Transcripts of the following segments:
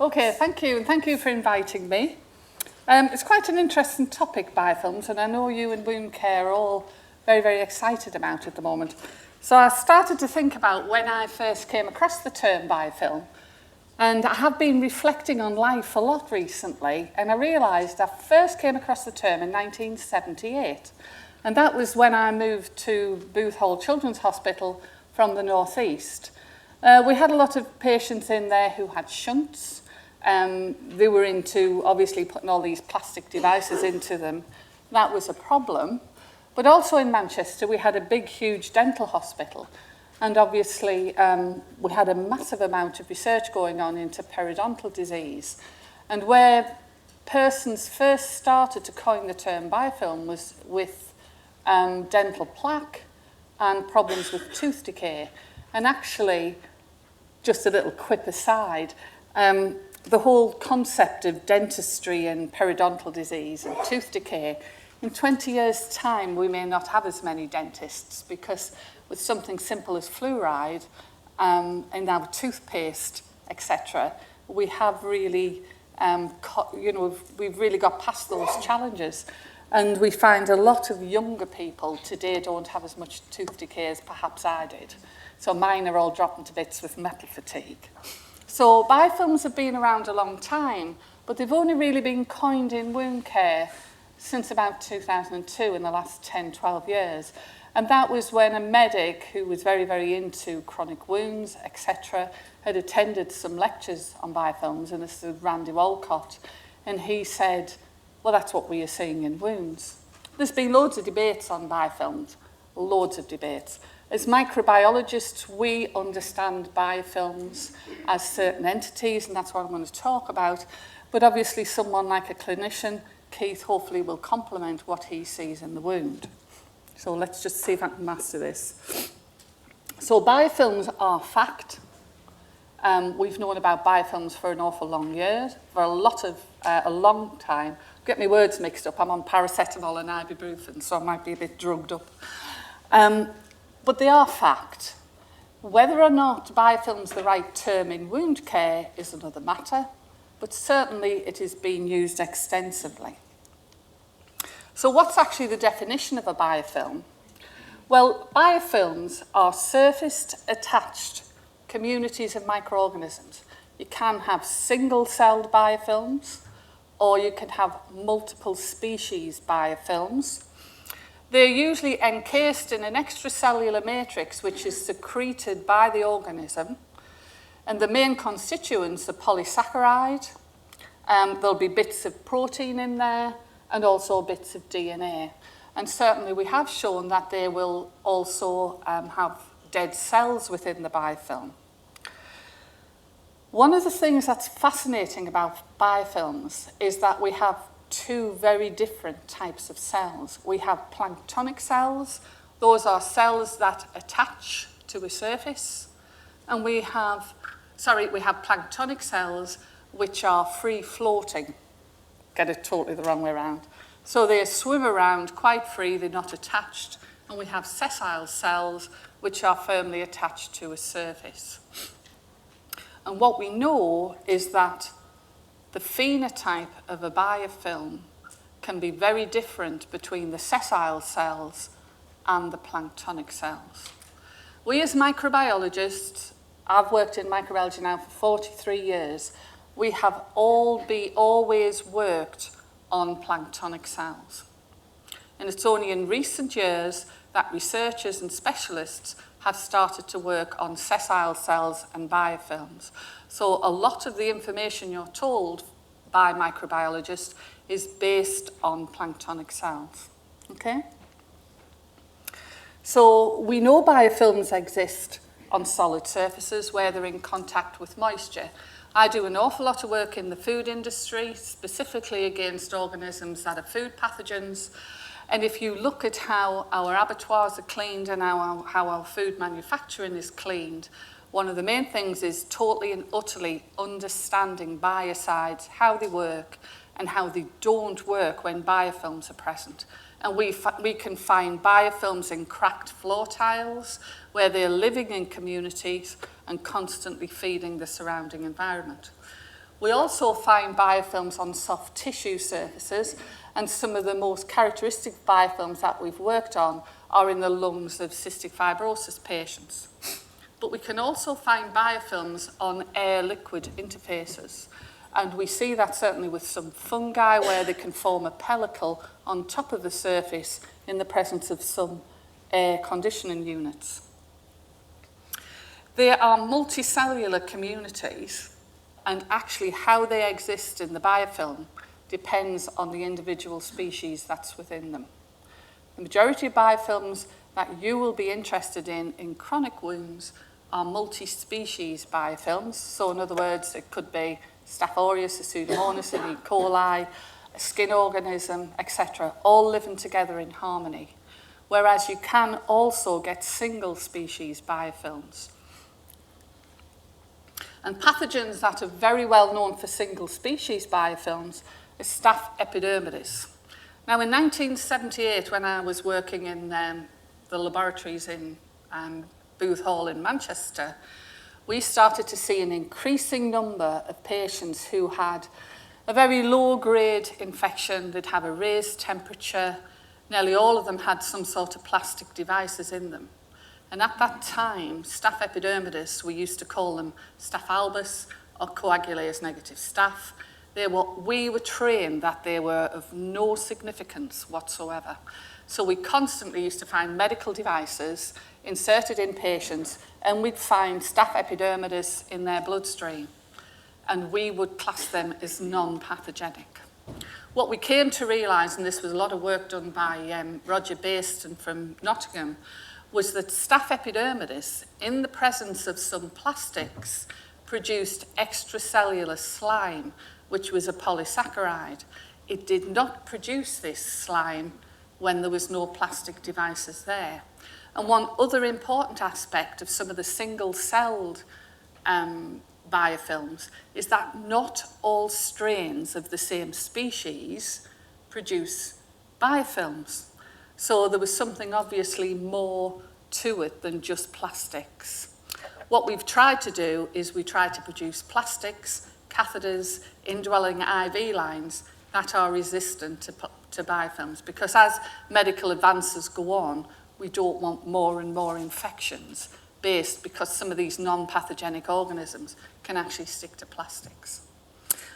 Okay, thank you, and thank you for inviting me. It's quite an interesting topic, biofilms, and I know you in wound care are all very, very excited about it at the moment. So I started to think about when I first came across the term biofilm, and I have been reflecting on life a lot recently, and I realised I first came across the term in 1978, and that was when I moved to Booth Hall Children's Hospital from the northeast. We had a lot of patients in there who had shunts. They were into, obviously, putting all these plastic devices into them. That was a problem. But also in Manchester, we had a big, huge dental hospital. And obviously, we had a massive amount of research going on into periodontal disease. And where persons first started to coin the term biofilm was with dental plaque and problems with tooth decay. And actually, just a little quip aside, the whole concept of dentistry and periodontal disease and tooth decay, in 20 years' time, we may not have as many dentists because with something simple as fluoride and our toothpaste, etc., we have really, we've really got past those challenges. And we find a lot of younger people today don't have as much tooth decay as perhaps I did. So mine are all dropping to bits with metal fatigue. So biofilms have been around a long time, but they've only really been coined in wound care since about 2002, in the last 10, 12 years. And that was when a medic who was very, very into chronic wounds, etc., had attended some lectures on biofilms, and this is Randy Walcott, and he said, well, that's what we are seeing in wounds. There's been loads of debates on biofilms, loads of debates. As microbiologists, we understand biofilms as certain entities, and that's what I'm going to talk about. But obviously, someone like a clinician, Keith, hopefully will complement what he sees in the wound. So let's just see if I can master this. So biofilms are fact. We've known about biofilms for an awful long for a long time. Get my words mixed up. I'm on paracetamol and ibuprofen, so I might be a bit drugged up. But they are fact. Whether or not biofilm's the right term in wound care is another matter, but certainly it is being used extensively. So what's actually the definition of a biofilm? Well, biofilms are surfaced attached communities of microorganisms. You can have single-celled biofilms, or you can have multiple species biofilms. They're usually encased in an extracellular matrix which is secreted by the organism, and the main constituents are polysaccharide. There'll be bits of protein in there and also bits of DNA. And certainly we have shown that they will also have dead cells within the biofilm. One of the things that's fascinating about biofilms is that we have two very different types of cells. We have planktonic cells. Those are cells that attach to a surface. And we have planktonic cells which are free-floating. Get it totally the wrong way around. So they swim around quite free, they're not attached. And we have sessile cells which are firmly attached to a surface. And what we know is that the phenotype of a biofilm can be very different between the sessile cells and the planktonic cells. We as microbiologists, I've worked in microbiology now for 43 years, we have always worked on planktonic cells. And it's only in recent years that researchers and specialists have started to work on sessile cells and biofilms. So a lot of the information you're told by microbiologists is based on planktonic cells. Okay? So we know biofilms exist on solid surfaces where they're in contact with moisture. I do an awful lot of work in the food industry, specifically against organisms that are food pathogens. And if you look at how our abattoirs are cleaned and how our food manufacturing is cleaned, one of the main things is totally and utterly understanding biocides, how they work and how they don't work when biofilms are present. And we can find biofilms in cracked floor tiles where they're living in communities and constantly feeding the surrounding environment. We also find biofilms on soft tissue surfaces, and some of the most characteristic biofilms that we've worked on are in the lungs of cystic fibrosis patients. But we can also find biofilms on air-liquid interfaces. And we see that certainly with some fungi where they can form a pellicle on top of the surface in the presence of some air conditioning units. There are multicellular communities, and actually how they exist in the biofilm depends on the individual species that's within them. The majority of biofilms that you will be interested in chronic wounds are multi-species biofilms. So in other words, it could be Staph aureus, a Pseudomonas, an E. coli, a skin organism, etc., all living together in harmony. Whereas you can also get single species biofilms. And pathogens that are very well known for single species biofilms is Staph epidermidis. Now in 1978, when I was working in the laboratories in Booth Hall in Manchester, we started to see an increasing number of patients who had a very low-grade infection. They'd have a raised temperature. Nearly all of them had some sort of plastic devices in them. And at that time, Staph epidermidis, we used to call them Staph albus or coagulase negative staph. We were trained that they were of no significance whatsoever. So we constantly used to find medical devices inserted in patients, and we'd find Staph epidermidis in their bloodstream, and we would class them as non-pathogenic. What we came to realise, and this was a lot of work done by Roger Baston from Nottingham, was that Staph epidermidis, in the presence of some plastics, produced extracellular slime, which was a polysaccharide. It did not produce this slime when there was no plastic devices there. And one other important aspect of some of the single-celled biofilms is that not all strains of the same species produce biofilms. So there was something obviously more to it than just plastics. What we've tried to do is we try to produce plastics, catheters, indwelling IV lines that are resistant to biofilms, because as medical advances go on, we don't want more and more infections because some of these non-pathogenic organisms can actually stick to plastics.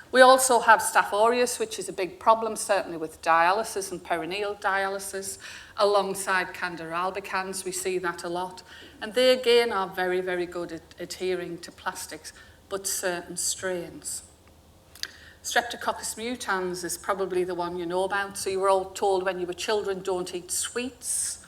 We also have Staph aureus, which is a big problem, certainly with dialysis and perineal dialysis. Alongside Candida albicans, we see that a lot. And they, again, are very, very good at adhering to plastics, but certain strains. Streptococcus mutans is probably the one you know about. So you were all told when you were children, don't eat sweets,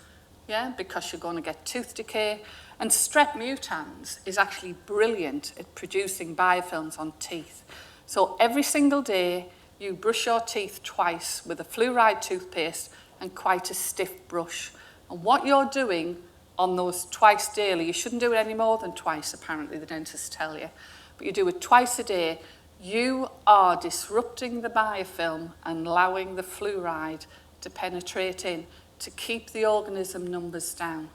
yeah, because you're going to get tooth decay. And strep mutans is actually brilliant at producing biofilms on teeth. So every single day, you brush your teeth twice with a fluoride toothpaste and quite a stiff brush. And what you're doing on those twice daily, you shouldn't do it any more than twice, apparently, the dentists tell you, but you do it twice a day, you are disrupting the biofilm and allowing the fluoride to penetrate in to keep the organism numbers down.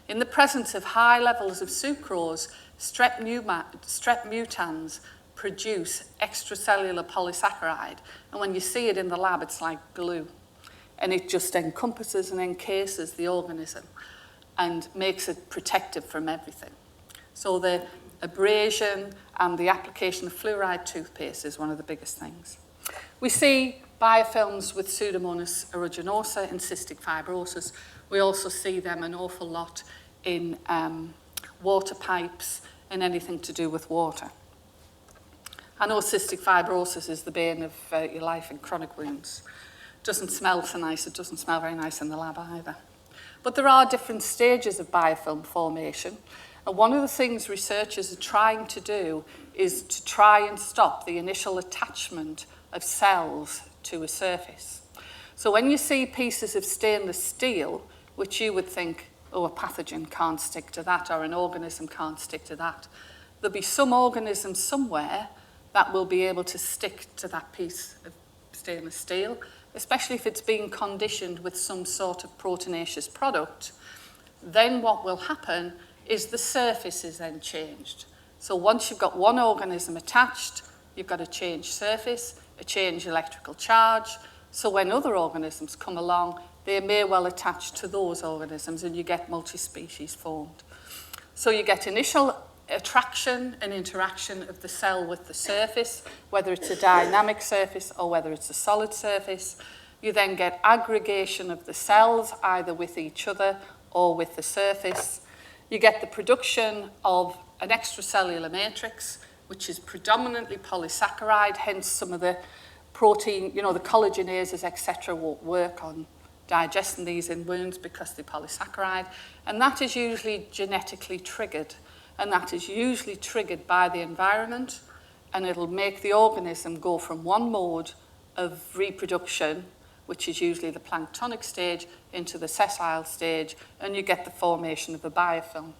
In the presence of high levels of sucrose, strep mutans produce extracellular polysaccharide, and when you see it in the lab, it's like glue, and it just encompasses and encases the organism and makes it protective from everything. So the abrasion and the application of fluoride toothpaste is one of the biggest things. We see biofilms with Pseudomonas aeruginosa in cystic fibrosis. We also see them an awful lot in water pipes and anything to do with water. I know cystic fibrosis is the bane of your life in chronic wounds. Doesn't smell so nice. It doesn't smell very nice in the lab either. But there are different stages of biofilm formation. And one of the things researchers are trying to do is to try and stop the initial attachment of cells to a surface. So when you see pieces of stainless steel, which you would think, oh, a pathogen can't stick to that, or an organism can't stick to that, there'll be some organism somewhere that will be able to stick to that piece of stainless steel, especially if it's being conditioned with some sort of proteinaceous product. Then what will happen is the surface is then changed. So once you've got one organism attached, you've got a changed surface, a changed electrical charge. So when other organisms come along, they may well attach to those organisms and you get multi-species formed. So you get initial attraction and interaction of the cell with the surface, whether it's a dynamic surface or whether it's a solid surface. You then get aggregation of the cells, either with each other or with the surface. You get the production of an extracellular matrix, which is predominantly polysaccharide, hence some of the protein, the collagenases, etc., won't work on digesting these in wounds because they're polysaccharide. And that is usually genetically triggered. And that is usually triggered by the environment. And it'll make the organism go from one mode of reproduction, which is usually the planktonic stage, into the sessile stage, and you get the formation of a biofilm.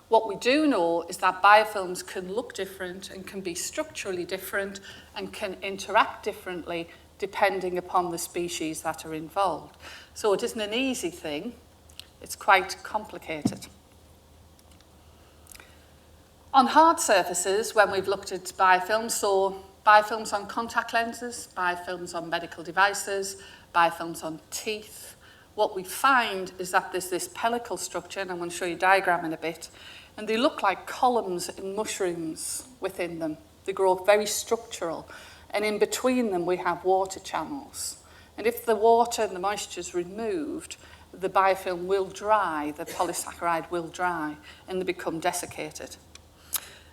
What we do know is that biofilms can look different and can be structurally different and can interact differently depending upon the species that are involved. So it isn't an easy thing, it's quite complicated. On hard surfaces, when we've looked at biofilms, so biofilms on contact lenses, biofilms on medical devices, biofilms on teeth, what we find is that there's this pellicle structure, and I'm going to show you a diagram in a bit, and they look like columns and mushrooms within them. They grow very structural, and in between them we have water channels. And if the water and the moisture is removed, the biofilm will dry, the polysaccharide will dry, and they become desiccated.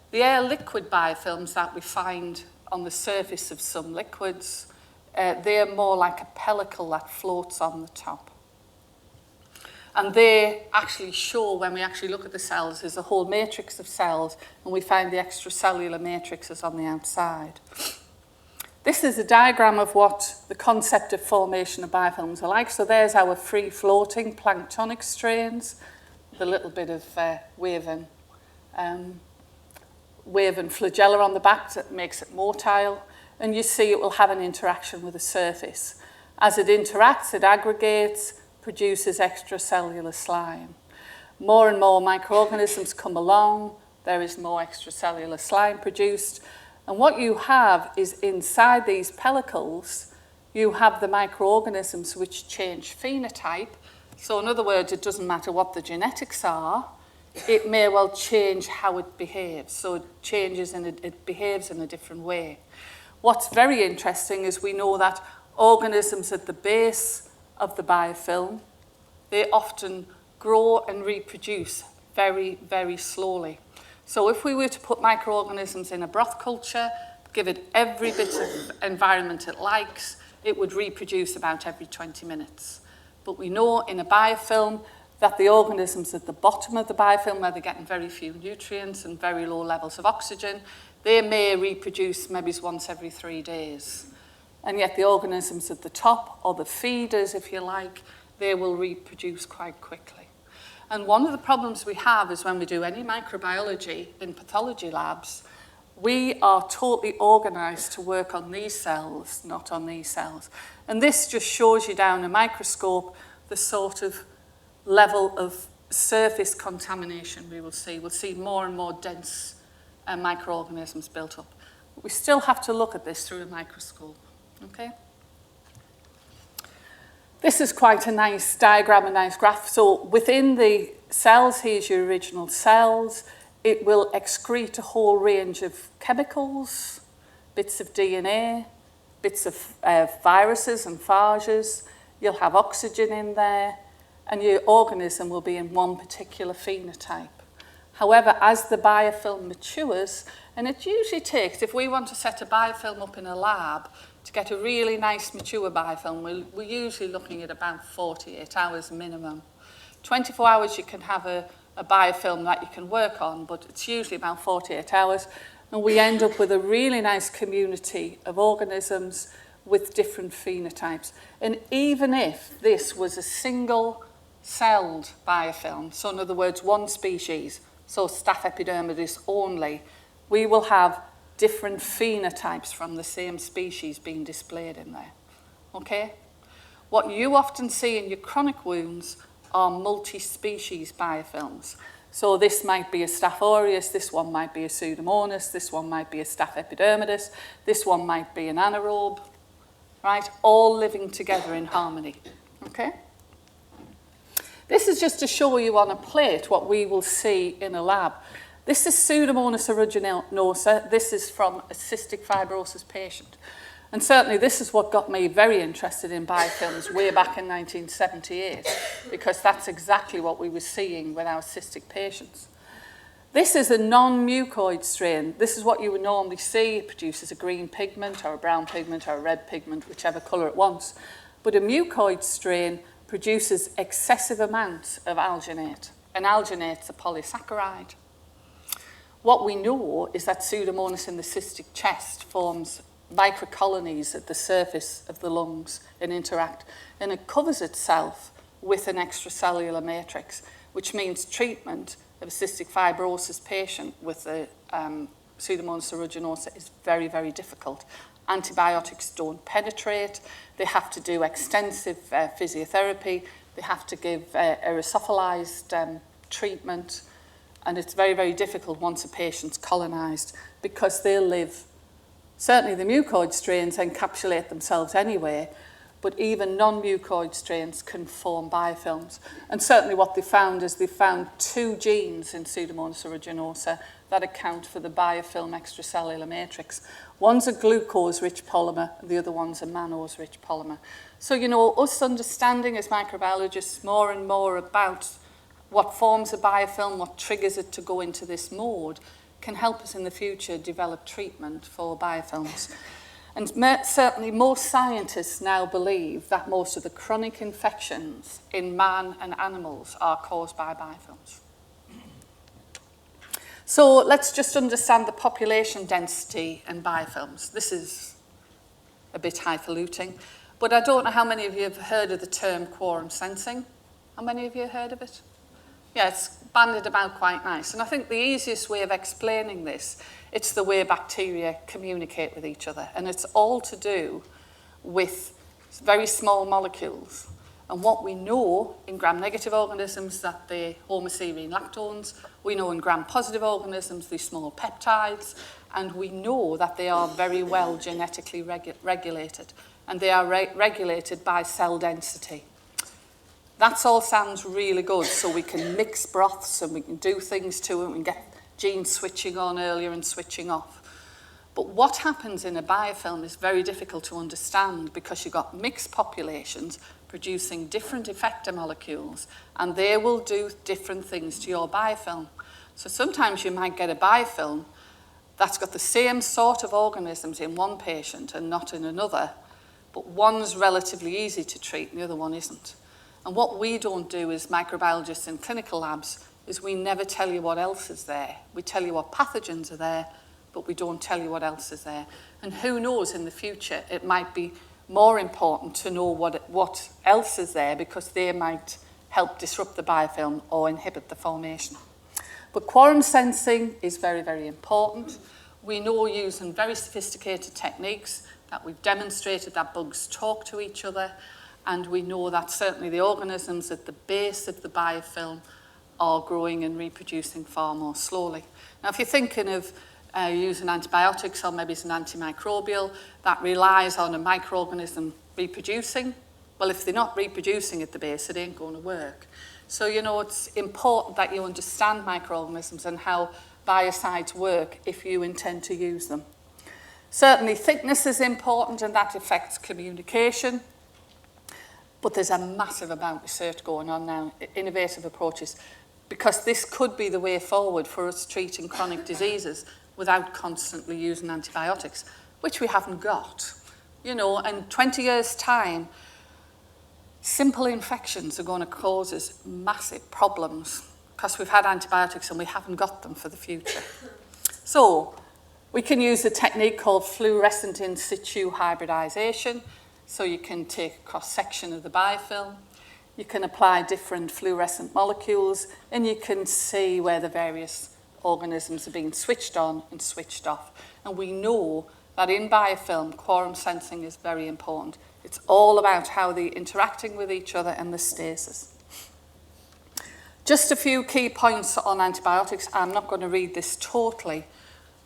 The air liquid biofilms that we find on the surface of some liquids, they're more like a pellicle that floats on the top. And they actually show, when we actually look at the cells, there's a whole matrix of cells, and we find the extracellular matrices on the outside. This is a diagram of what the concept of formation of biofilms are like. So there's our free-floating planktonic strains, with a little bit of wave and flagella on the back that makes it motile. And you see it will have an interaction with the surface. As it interacts, it aggregates, produces extracellular slime. More and more microorganisms come along, there is more extracellular slime produced. And what you have is inside these pellicles, you have the microorganisms which change phenotype. So in other words, it doesn't matter what the genetics are, it may well change how it behaves. So it changes and it behaves in a different way. What's very interesting is we know that organisms at the base of the biofilm, they often grow and reproduce very, very slowly. So if we were to put microorganisms in a broth culture, give it every bit of environment it likes, it would reproduce about every 20 minutes. But we know in a biofilm that the organisms at the bottom of the biofilm, where they're getting very few nutrients and very low levels of oxygen, they may reproduce maybe once every 3 days. And yet the organisms at the top, or the feeders, if you like, they will reproduce quite quickly. And one of the problems we have is when we do any microbiology in pathology labs, we are totally organized to work on these cells, not on these cells. And this just shows you down a microscope the sort of level of surface contamination we will see. We'll see more and more dense microorganisms built up. But we still have to look at this through a microscope, okay? This is quite a nice diagram, a nice graph. So within the cells, here's your original cells. It will excrete a whole range of chemicals, bits of DNA, bits of viruses and phages. You'll have oxygen in there, and your organism will be in one particular phenotype. However, as the biofilm matures, and it usually takes, if we want to set a biofilm up in a lab, to get a really nice mature biofilm, we're usually looking at about 48 hours minimum. 24 hours you can have a biofilm that you can work on, but it's usually about 48 hours. And we end up with a really nice community of organisms with different phenotypes. And even if this was a single-celled biofilm, so in other words, one species, so Staph epidermidis only, we will have different phenotypes from the same species being displayed in there, okay? What you often see in your chronic wounds are multi-species biofilms. So this might be a Staph aureus, this one might be a Pseudomonas, this one might be a Staph epidermidis, this one might be an anaerobe, right? All living together in harmony, okay? This is just to show you on a plate what we will see in a lab. This is Pseudomonas aeruginosa. This is from a cystic fibrosis patient. And certainly this is what got me very interested in biofilms way back in 1978, because that's exactly what we were seeing with our cystic patients. This is a non-mucoid strain. This is what you would normally see. It produces a green pigment or a brown pigment or a red pigment, whichever colour it wants. But a mucoid strain produces excessive amounts of alginate. And alginate's a polysaccharide. What we know is that Pseudomonas in the cystic chest forms microcolonies at the surface of the lungs and interact, and it covers itself with an extracellular matrix, which means treatment of a cystic fibrosis patient with the Pseudomonas aeruginosa is very, very difficult. Antibiotics don't penetrate. They have to do extensive physiotherapy. They have to give aerosolized treatment, and it's very, very difficult once a patient's colonized, because they'll live. Certainly the mucoid strains encapsulate themselves anyway, but even non-mucoid strains can form biofilms. And certainly what they found is they found 2 genes in Pseudomonas aeruginosa that account for the biofilm extracellular matrix. One's a glucose-rich polymer, and the other one's a mannose-rich polymer. So, you know, us understanding as microbiologists more and more about what forms a biofilm, what triggers it to go into this mode, can help us in the future develop treatment for biofilms. And certainly most scientists now believe that most of the chronic infections in man and animals are caused by biofilms. So let's just understand the population density in biofilms. This is a bit highfalutin, but I don't know how many of you have heard of the term quorum sensing. How many of you have heard of it? Yeah, it's banded about quite nice. And I think the easiest way of explaining this, it's the way bacteria communicate with each other. And it's all to do with very small molecules. And what we know in gram-negative organisms, that they're homoserine lactones. We know in gram-positive organisms, they're small peptides. And we know that they are very well genetically regulated. And they are regulated by cell density. That all sounds really good, so we can mix broths and we can do things to it, we can get genes switching on earlier and switching off. But what happens in a biofilm is very difficult to understand, because you've got mixed populations producing different effector molecules, and they will do different things to your biofilm. So sometimes you might get a biofilm that's got the same sort of organisms in one patient and not in another, but one's relatively easy to treat and the other one isn't. And what we don't do as microbiologists in clinical labs is we never tell you what else is there. We tell you what pathogens are there, but we don't tell you what else is there. And who knows, in the future, it might be more important to know what else is there, because they might help disrupt the biofilm or inhibit the formation. But quorum sensing is very, very important. We know, using very sophisticated techniques, that we've demonstrated that bugs talk to each other. And we know that certainly the organisms at the base of the biofilm are growing and reproducing far more slowly. Now, if you're thinking of using antibiotics, or maybe it's an antimicrobial, that relies on a microorganism reproducing. Well, if they're not reproducing at the base, it ain't going to work. So, you know, it's important that you understand microorganisms and how biocides work if you intend to use them. Certainly, thickness is important, and that affects communication. But there's a massive amount of research going on now, innovative approaches, because this could be the way forward for us treating chronic diseases without constantly using antibiotics, which we haven't got. You know, in 20 years' time, simple infections are going to cause us massive problems because we've had antibiotics and we haven't got them for the future. So we can use a technique called fluorescent in situ hybridization. So you can take a cross-section of the biofilm, you can apply different fluorescent molecules, and you can see where the various organisms are being switched on and switched off. And we know that in biofilm, quorum sensing is very important. It's all about how they're interacting with each other and the stasis. Just a few key points on antibiotics. I'm not going to read this totally,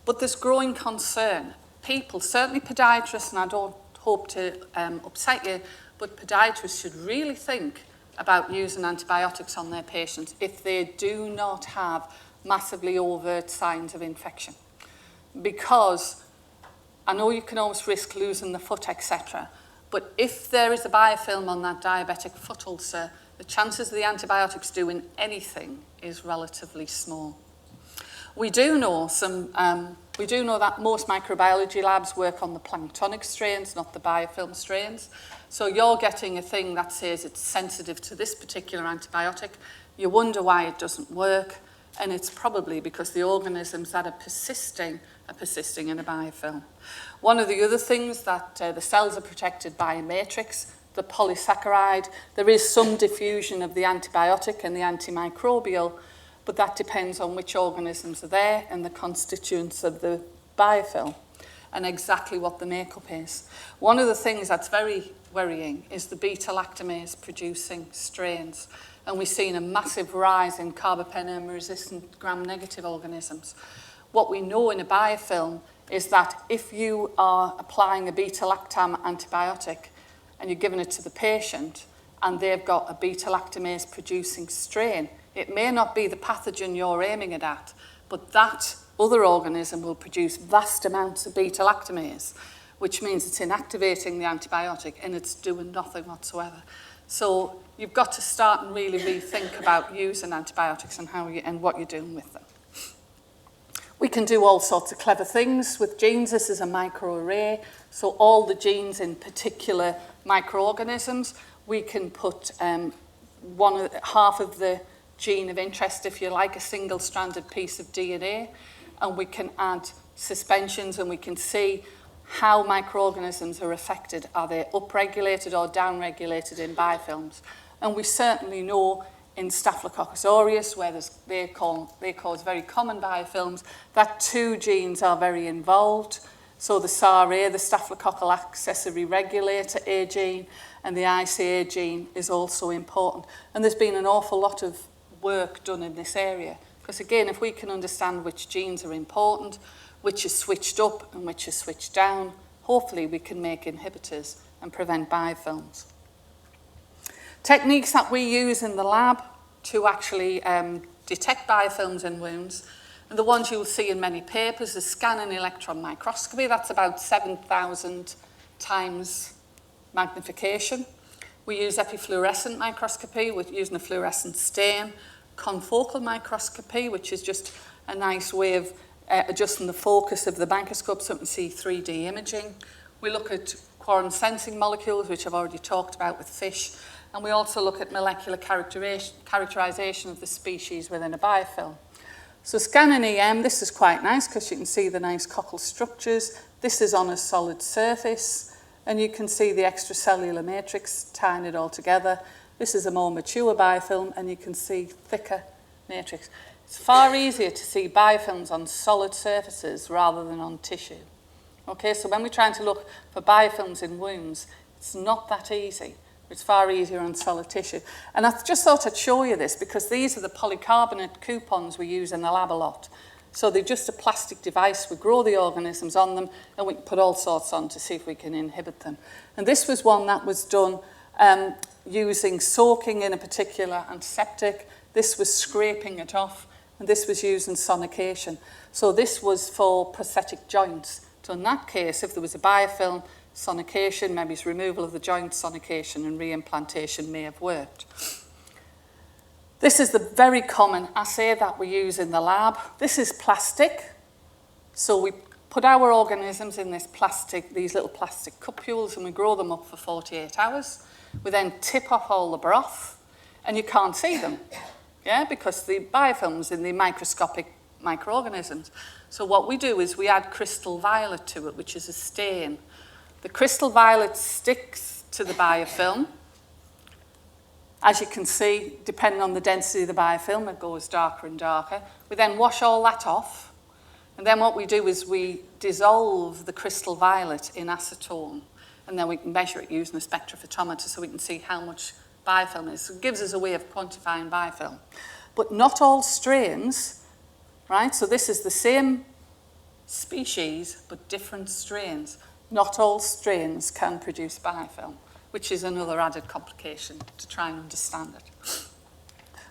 but there's growing concern. People, certainly podiatrists, and I don't hope to upset you, but podiatrists should really think about using antibiotics on their patients if they do not have massively overt signs of infection. Because I know you can always risk losing the foot, etc., but if there is a biofilm on that diabetic foot ulcer, the chances of the antibiotics doing anything is relatively small. We do know that most microbiology labs work on the planktonic strains, not the biofilm strains. So you're getting a thing that says it's sensitive to this particular antibiotic. You wonder why it doesn't work, and it's probably because the organisms that are persisting in a biofilm. One of the other things that the cells are protected by a matrix, the polysaccharide. There is some diffusion of the antibiotic and the antimicrobial, but that depends on which organisms are there and the constituents of the biofilm and exactly what the makeup is. One of the things that's very worrying is the beta-lactamase producing strains, and we've seen a massive rise in carbapenem-resistant gram-negative organisms. What we know in a biofilm is that if you are applying a beta-lactam antibiotic and you're giving it to the patient and they've got a beta-lactamase producing strain, it may not be the pathogen you're aiming it at, but that other organism will produce vast amounts of beta-lactamase, which means it's inactivating the antibiotic and it's doing nothing whatsoever. So you've got to start and really rethink about using antibiotics and what you're doing with them. We can do all sorts of clever things with genes. This is a microarray, so all the genes in particular microorganisms, we can put half of the gene of interest, if you like, a single-stranded piece of DNA, and we can add suspensions and we can see how microorganisms are affected. Are they upregulated or downregulated in biofilms? And we certainly know in Staphylococcus aureus, where they cause very common biofilms, that two genes are very involved. So the SARA, the staphylococcal accessory regulator A gene, and the ICA gene is also important. And there's been an awful lot of work done in this area. Because again, if we can understand which genes are important, which is switched up and which is switched down, hopefully we can make inhibitors and prevent biofilms. Techniques that we use in the lab to actually detect biofilms in wounds, and the ones you'll see in many papers, is scan and electron microscopy. That's about 7,000 times magnification. We use epifluorescent microscopy with using a fluorescent stain, confocal microscopy, which is just a nice way of adjusting the focus of the microscope so we can see 3D imaging. We look at quorum sensing molecules, which I've already talked about with fish, and we also look at molecular characterization of the species within a biofilm. So scan and EM, this is quite nice because you can see the nice cockle structures. This is on a solid surface, and you can see the extracellular matrix tying it all together. This is a more mature biofilm, and you can see thicker matrix. It's far easier to see biofilms on solid surfaces rather than on tissue. Okay, so when we're trying to look for biofilms in wounds, it's not that easy. It's far easier on solid tissue. And I just thought I'd show you this because these are the polycarbonate coupons we use in the lab a lot. So they're just a plastic device. We grow the organisms on them and we can put all sorts on to see if we can inhibit them. And this was one that was done using soaking in a particular antiseptic. This was scraping it off, and this was using sonication. So this was for prosthetic joints. So in that case, if there was a biofilm, sonication, maybe it's removal of the joint, sonication and reimplantation may have worked. This is the very common assay that we use in the lab. This is plastic. So we put our organisms in these little plastic cupules, and we grow them up for 48 hours. We then tip off all the broth, and you can't see them, because the biofilm's in the microscopic microorganisms. So what we do is we add crystal violet to it, which is a stain. The crystal violet sticks to the biofilm. As you can see, depending on the density of the biofilm, it goes darker and darker. We then wash all that off. And then what we do is we dissolve the crystal violet in acetone. And then we can measure it using a spectrophotometer so we can see how much biofilm is. So it gives us a way of quantifying biofilm. but not all strains, right? So this is the same species, but different strains. Not all strains can produce biofilm, which is another added complication to try and understand it.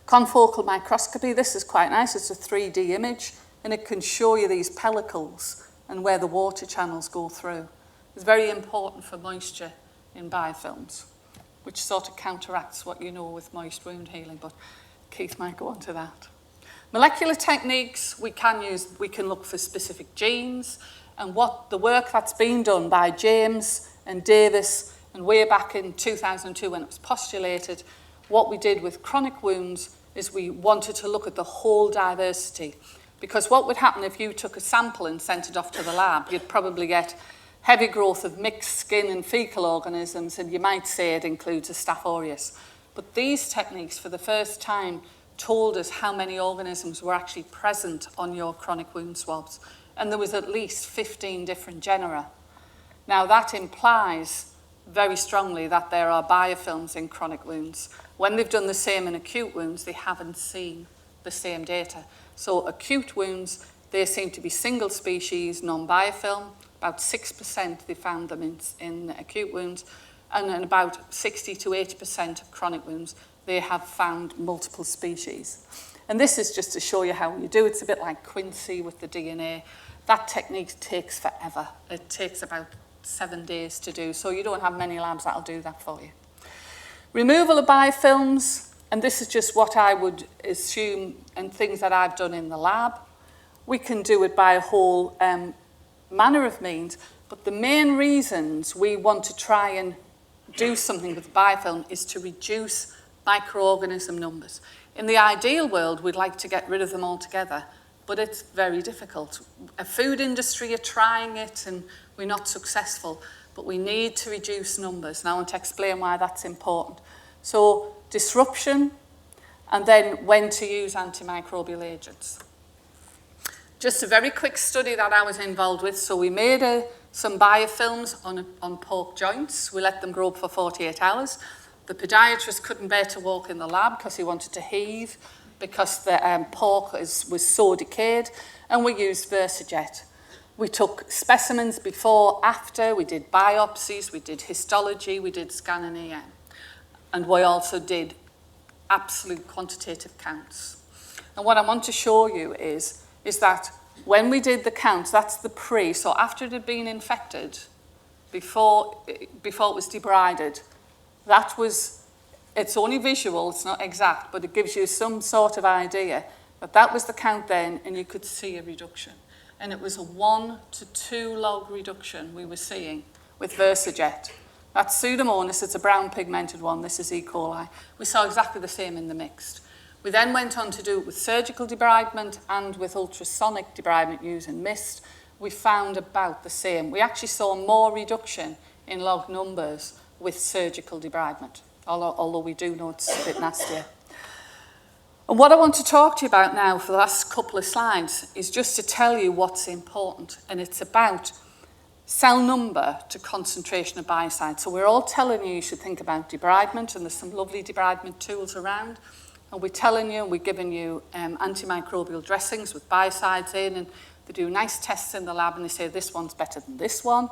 Confocal microscopy, this is quite nice. It's a 3D image, and it can show you these pellicles and where the water channels go through. It's very important for moisture in biofilms, which sort of counteracts what you know with moist wound healing, but Keith might go on to that. Molecular techniques, we can look for specific genes, and what the work that's been done by James and Davis, and way back in 2002 when it was postulated, what we did with chronic wounds is we wanted to look at the whole diversity. Because what would happen if you took a sample and sent it off to the lab, you'd probably get heavy growth of mixed skin and fecal organisms, and you might say it includes a Staph aureus. But these techniques, for the first time, told us how many organisms were actually present on your chronic wound swabs. And there was at least 15 different genera. Now that implies very strongly that there are biofilms in chronic wounds. When they've done the same in acute wounds, they haven't seen the same data. So acute wounds, they seem to be single species, non-biofilm. About 6% they found them in acute wounds, and in about 60 to 80% of chronic wounds, they have found multiple species. And this is just to show you how you do it. It's a bit like Quincy with the DNA. That technique takes forever. It takes about 7 days to do, so you don't have many labs that'll do that for you. Removal of biofilms, and this is just what I would assume and things that I've done in the lab. We can do it by a whole manner of means, but the main reasons we want to try and do something with biofilm is to reduce microorganism numbers. In the ideal world, we'd like to get rid of them altogether, but it's very difficult. A food industry are trying it and we're not successful, but we need to reduce numbers. And I want to explain why that's important. So disruption, and then when to use antimicrobial agents. Just a very quick study that I was involved with. So we made some biofilms on pork joints. We let them grow up for 48 hours. The podiatrist couldn't bear to walk in the lab because he wanted to heave because the pork was so decayed, and we used Versajet. We took specimens before, after, we did biopsies, we did histology, we did scan and EM. And we also did absolute quantitative counts. And what I want to show you is that when we did the counts, that's the pre, so after it had been infected, before it was debrided, it's only visual, it's not exact, but it gives you some sort of idea that was the count then, and you could see a reduction. And it was a 1 to 2 log reduction we were seeing with Versajet. That's Pseudomonas, it's a brown pigmented one, this is E. coli. We saw exactly the same in the mixed. We then went on to do it with surgical debridement and with ultrasonic debridement using mist. We found about the same. We actually saw more reduction in log numbers with surgical debridement, although we do know it's a bit nastier. And what I want to talk to you about now for the last couple of slides is just to tell you what's important, and it's about cell number to concentration of biocide. So we're all telling you should think about debridement, and there's some lovely debridement tools around, and we're telling you, we're giving you antimicrobial dressings with biocides in, and they do nice tests in the lab, and they say this one's better than this one.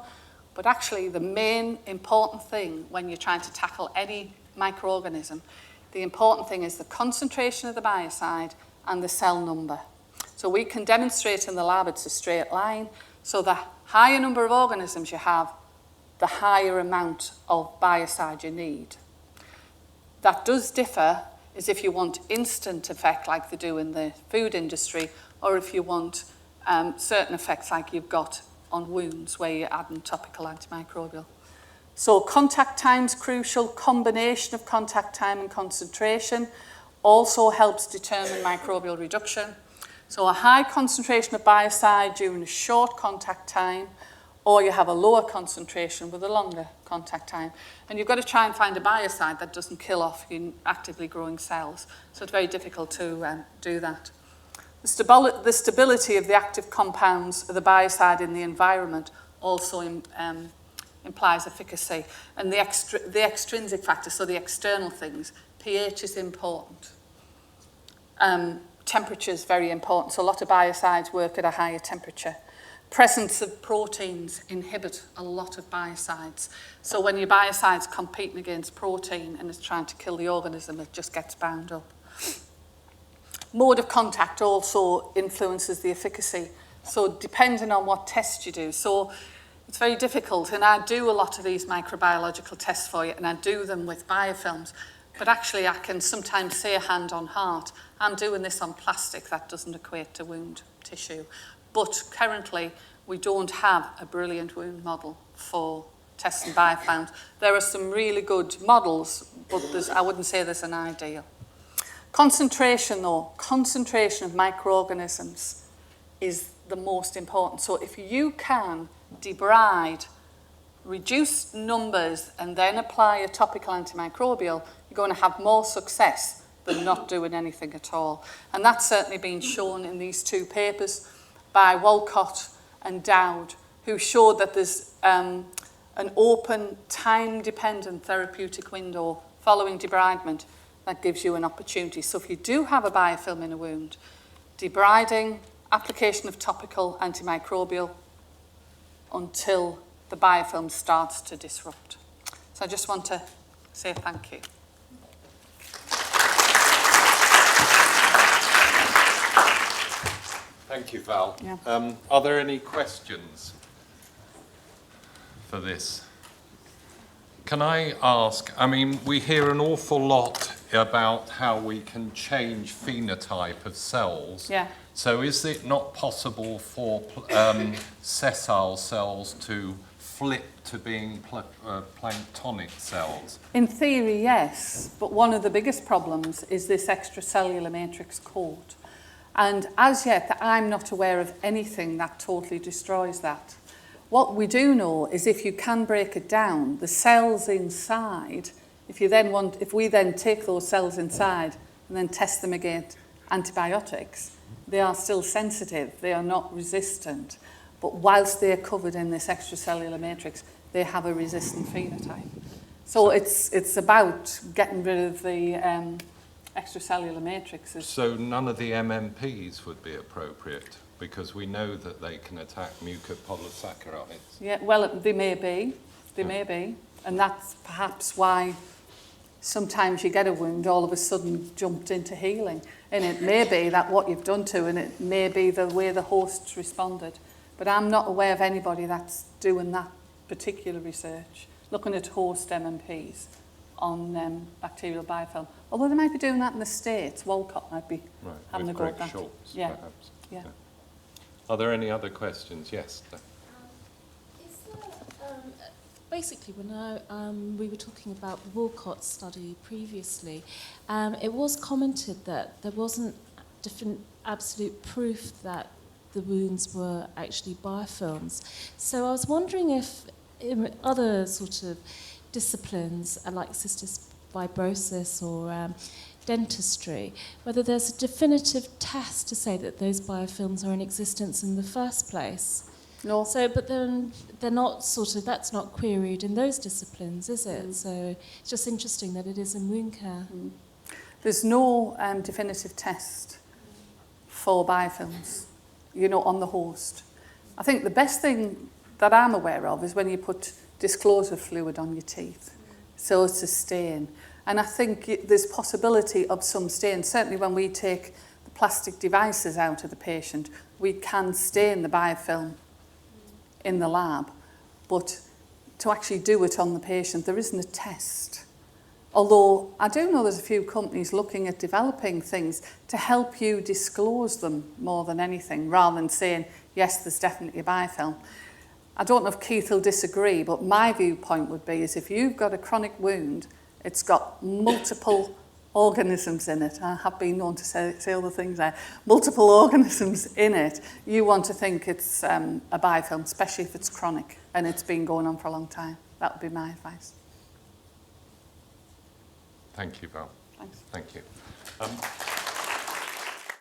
But actually, the main important thing when you're trying to tackle any microorganism, the important thing is the concentration of the biocide and the cell number. So we can demonstrate in the lab it's a straight line. So the higher number of organisms you have, the higher amount of biocide you need. That does differ is if you want instant effect like they do in the food industry, or if you want certain effects like you've got on wounds where you're adding topical antimicrobial. So contact time's crucial. Combination of contact time and concentration also helps determine microbial reduction. So a high concentration of biocide during a short contact time, or you have a lower concentration with a longer contact time. And you've got to try and find a biocide that doesn't kill off your actively growing cells. So it's very difficult to do that. The stability of the active compounds of the biocide in the environment also implies efficacy. And the extrinsic factors, so the external things, pH is important. Temperature is very important, so a lot of biocides work at a higher temperature. Presence of proteins inhibit a lot of biocides. So when your biocide's competing against protein and it's trying to kill the organism, it just gets bound up. Mode of contact also influences the efficacy. So depending on what test you do. So it's very difficult, and I do a lot of these microbiological tests for you, and I do them with biofilms. But actually, I can sometimes say hand on heart, I'm doing this on plastic that doesn't equate to wound tissue. But currently, we don't have a brilliant wound model for testing biofilms. There are some really good models, but I wouldn't say there's an ideal. Concentration, though, concentration of microorganisms is the most important. So if you can debride, reduce numbers, and then apply a topical antimicrobial, you're going to have more success than not doing anything at all. And that's certainly been shown in these two papers by Walcott and Dowd, who showed that there's an open, time-dependent therapeutic window following debridement that gives you an opportunity. So if you do have a biofilm in a wound, debriding, application of topical antimicrobial until the biofilm starts to disrupt. So I just want to say thank you. Thank you, Val. Yeah. Are there any questions for this? Can I ask, I mean, we hear an awful lot about how we can change phenotype of cells. Yeah. So is it not possible for sessile cells to flip to being planktonic cells? In theory, yes, but one of the biggest problems is this extracellular matrix coat. And as yet, I'm not aware of anything that totally destroys that. What we do know is if you can break it down, the cells inside, if we then take those cells inside and then test them against antibiotics, they are still sensitive, they are not resistant. But whilst they're covered in this extracellular matrix, they have a resistant phenotype. So it's about getting rid of the extracellular matrices. So none of the MMPs would be appropriate because we know that they can attack mucopolysaccharides. Yeah, well, they may be. And that's perhaps why sometimes you get a wound all of a sudden jumped into healing. And it may be that what you've done to, and it may be the way the hosts responded. But I'm not aware of anybody that's doing that particular research, looking at host MMPs on bacterial biofilm. Although they might be doing that in the States. Walcott might be having a go at that. Schultz, yeah. Perhaps. Yeah. Are there any other questions? Yes. Is there, basically, when we were talking about the Walcott study previously, it was commented that there wasn't absolute proof that the wounds were actually biofilms. So I was wondering if in other sort of disciplines like cystic fibrosis or dentistry, whether there's a definitive test to say that those biofilms are in existence in the first place. No. So, but then they're not that's not queried in those disciplines, is it? So it's just interesting that it is in wound care. There's no definitive test for biofilms, on the host. I think the best thing that I'm aware of is when you put disclosure fluid on your teeth. So it's a stain. And I think there's possibility of some stain. Certainly when we take the plastic devices out of the patient, we can stain the biofilm in the lab. But to actually do it on the patient, there isn't a test. Although I do know there's a few companies looking at developing things to help you disclose them more than anything, rather than saying, yes, there's definitely a biofilm. I don't know if Keith will disagree, but my viewpoint would be is if you've got a chronic wound, it's got multiple organisms in it. I have been known to say other things there. Multiple organisms in it. You want to think it's a biofilm, especially if it's chronic and it's been going on for a long time. That would be my advice. Thank you, Val. Thanks. Thank you.